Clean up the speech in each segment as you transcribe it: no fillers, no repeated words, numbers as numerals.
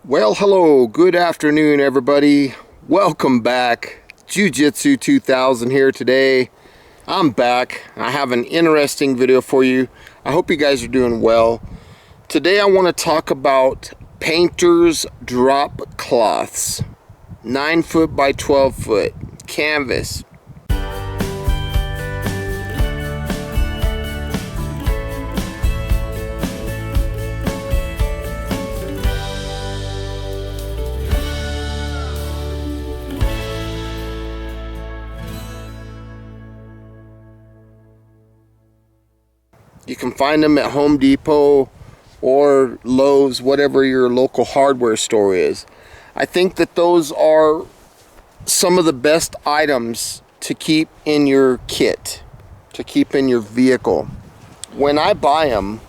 Well, hello, good afternoon, everybody. Welcome back. Jiu-Jitsu 2000 here today. I'm back. I have an interesting video for you. I hope you guys are doing well. Today I want to talk about painters drop cloths. 9 foot by 12 foot canvas. You can find them at Home Depot or Lowe's, whatever your local hardware store is. I think that those are some of the best items to keep in your kit, to keep in your vehicle. When I buy them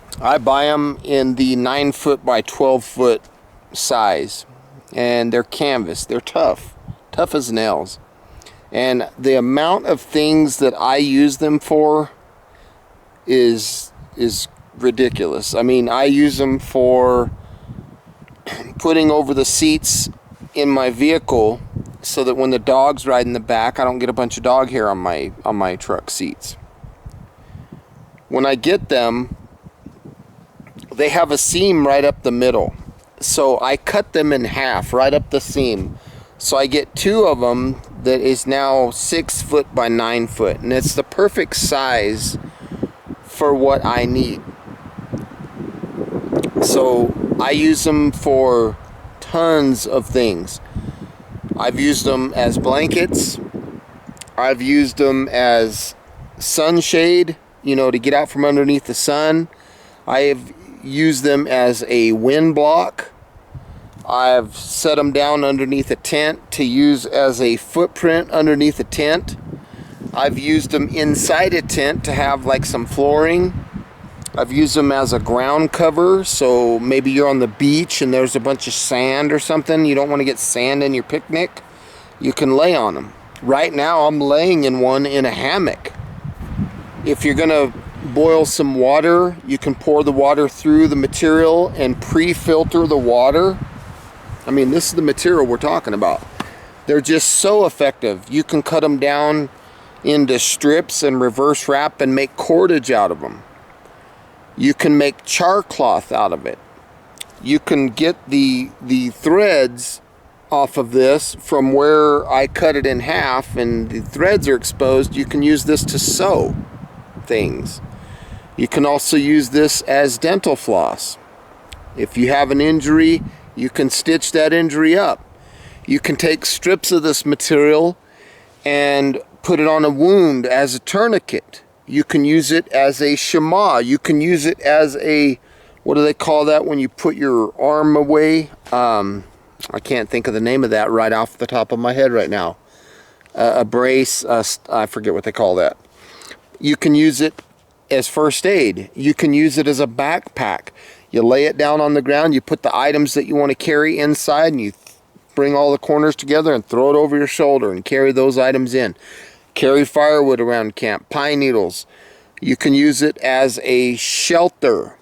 in the 9 foot by 12 foot size, and they're canvas. They're tough as nails. And the amount of things that I use them for is ridiculous. I mean, I use them for putting over the seats in my vehicle so that when the dog's ride in the back, I don't get a bunch of dog hair on my truck seats. When I get them, they have a seam right up the middle. So I cut them in half right up the seam. So I get two of them that is now 6 foot by 9 foot. And it's the perfect size for what I need. So I use them for tons of things. I've used them as blankets. I've used them as sunshade, to get out from underneath the sun. I have used them as a wind block. I've set them down underneath a tent to use as a footprint underneath a tent. I've used them inside a tent to have like some flooring. I've used them as a ground cover, so maybe you're on the beach and there's a bunch of sand or something. You don't want to get sand in your picnic. You can lay on them. Right now I'm laying in one in a hammock. If you're gonna boil some water, you can pour the water through the material and pre-filter the water. I mean, this is the material we're talking about. They're just so effective. You can cut them down into strips and reverse wrap and make cordage out of them. You can make char cloth out of it. You can get the threads off of this from where I cut it in half and the threads are exposed. You can use this to sew things. You can also use this as dental floss. If you have an injury, you can stitch that injury up. You can take strips of this material and put it on a wound as a tourniquet. You can use it as a shema. You can use it as a, what do they call that when you put your arm away? I can't think of the name of that right off the top of my head right now. A brace, I forget what they call that. You can use it as first aid. You can use it as a backpack. You lay it down on the ground, you put the items that you want to carry inside, and you bring all the corners together and throw it over your shoulder and carry those items in. Carry firewood around camp, pine needles. You can use it as a shelter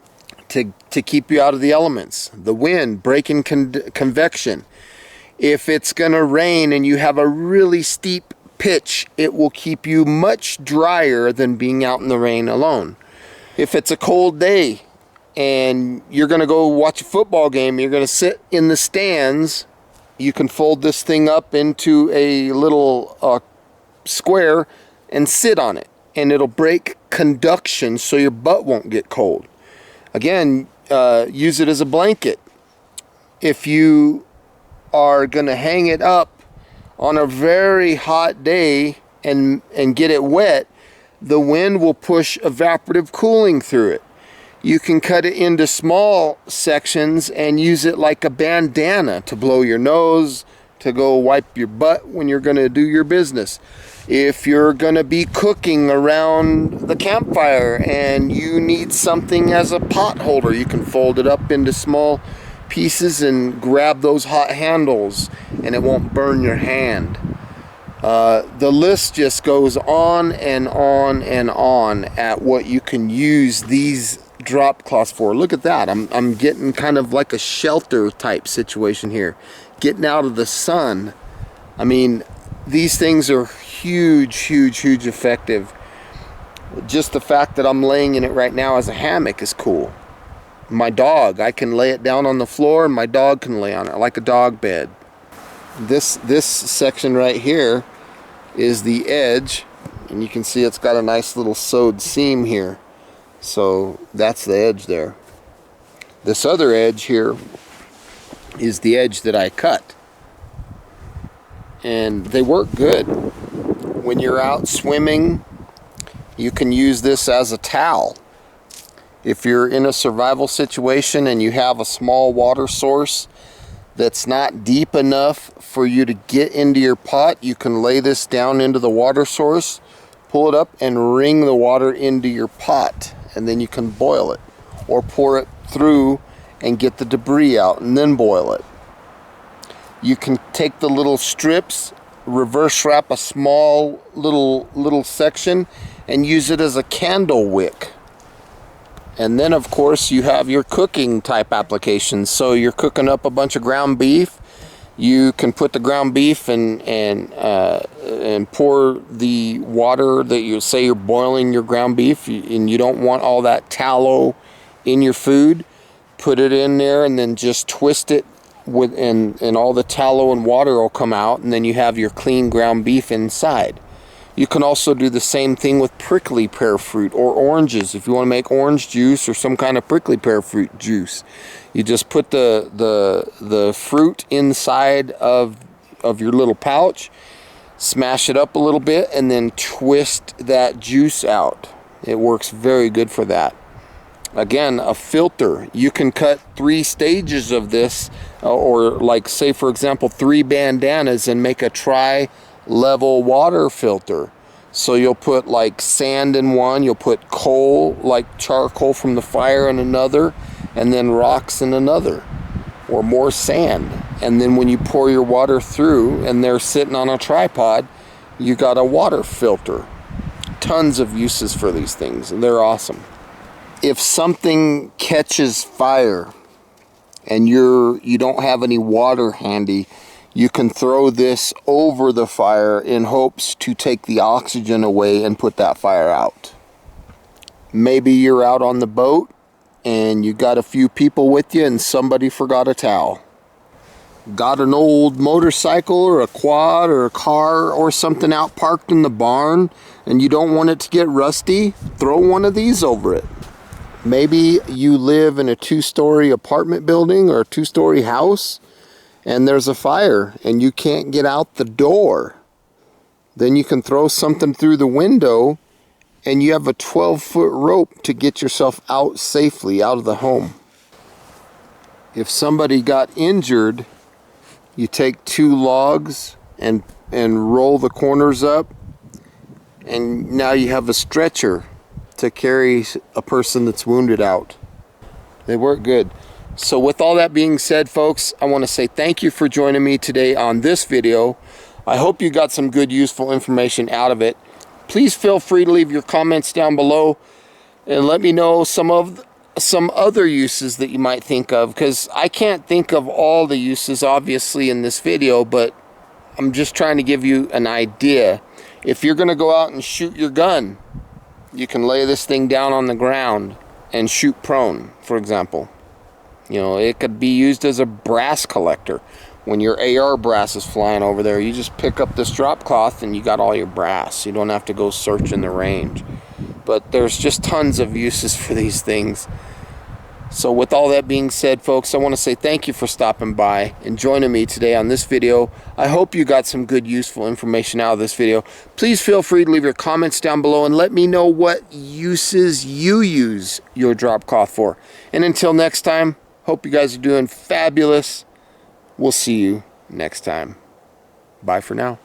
to keep you out of the elements. The wind, breaking convection. If it's going to rain and you have a really steep pitch, it will keep you much drier than being out in the rain alone. If it's a cold day and you're going to go watch a football game, you're going to sit in the stands, you can fold this thing up into a little square and sit on it, and it'll break conduction so your butt won't get cold. Again, use it as a blanket. If you are going to hang it up on a very hot day and get it wet, the wind will push evaporative cooling through it. You can cut it into small sections and use it like a bandana to blow your nose, to go wipe your butt when you're going to do your business. If you're going to be cooking around the campfire and you need something as a pot holder, you can fold it up into small pieces and grab those hot handles and it won't burn your hand. The list just goes on and on and on at what you can use these drop cloths for. Look at that. I'm getting kind of like a shelter type situation here. Getting out of the sun. I mean, these things are huge, huge, huge effective. Just the fact that I'm laying in it right now as a hammock is cool. My dog, I can lay it down on the floor and my dog can lay on it like a dog bed. This section right here is the edge, and you can see it's got a nice little sewed seam here. So that's the edge there. This other edge here is the edge that I cut. And they work good. When you're out swimming, you can use this as a towel. If you're in a survival situation and you have a small water source that's not deep enough for you to get into your pot, you can lay this down into the water source, pull it up and wring the water into your pot, and then you can boil it or pour it through and get the debris out and then boil it. You can take the little strips, reverse wrap a small little section and use it as a candle wick. And then of course you have your cooking type applications. So you're cooking up a bunch of ground beef. You can put the ground beef and pour the water that you say you're boiling your ground beef, and you don't want all that tallow in your food. Put it in there and then just twist it with, and all the tallow and water will come out, and then you have your clean ground beef inside. You can also do the same thing with prickly pear fruit or oranges. If you want to make orange juice or some kind of prickly pear fruit juice, you just put the fruit inside of your little pouch, smash it up a little bit, and then twist that juice out. It works very good for that. Again, a filter. You can cut 3 stages of this, or like say for example 3 bandanas, and make a tri-level water filter. So you'll put like sand in one, you'll put coal, like charcoal from the fire, in another, and then rocks in another, or more sand. And then when you pour your water through and they're sitting on a tripod, you got a water filter. Tons of uses for these things, and they're awesome. If something catches fire and you don't have any water handy, you can throw this over the fire in hopes to take the oxygen away and put that fire out. Maybe you're out on the boat and you got a few people with you and somebody forgot a towel. Got an old motorcycle or a quad or a car or something out parked in the barn and you don't want it to get rusty, throw one of these over it. Maybe you live in a 2-story apartment building or a 2-story house and there's a fire and you can't get out the door. Then you can throw something through the window and you have a 12-foot rope to get yourself out safely out of the home. If somebody got injured, you take 2 logs and roll the corners up, and now you have a stretcher to carry a person that's wounded out. They work good. So with all that being said, folks, I want to say thank you for joining me today on this video. I hope you got some good, useful information out of it. Please feel free to leave your comments down below and let me know some other uses that you might think of, because I can't think of all the uses obviously in this video, but I'm just trying to give you an idea. If you're going to go out and shoot your gun, you can lay this thing down on the ground and shoot prone, for example. You know, it could be used as a brass collector. When your AR brass is flying over there, you just pick up this drop cloth and you got all your brass. You don't have to go search in the range. But there's just tons of uses for these things. So with all that being said, folks, I want to say thank you for stopping by and joining me today on this video. I hope you got some good, useful information out of this video. Please feel free to leave your comments down below and let me know what uses you use your drop cloth for. And until next time, hope you guys are doing fabulous. We'll see you next time. Bye for now.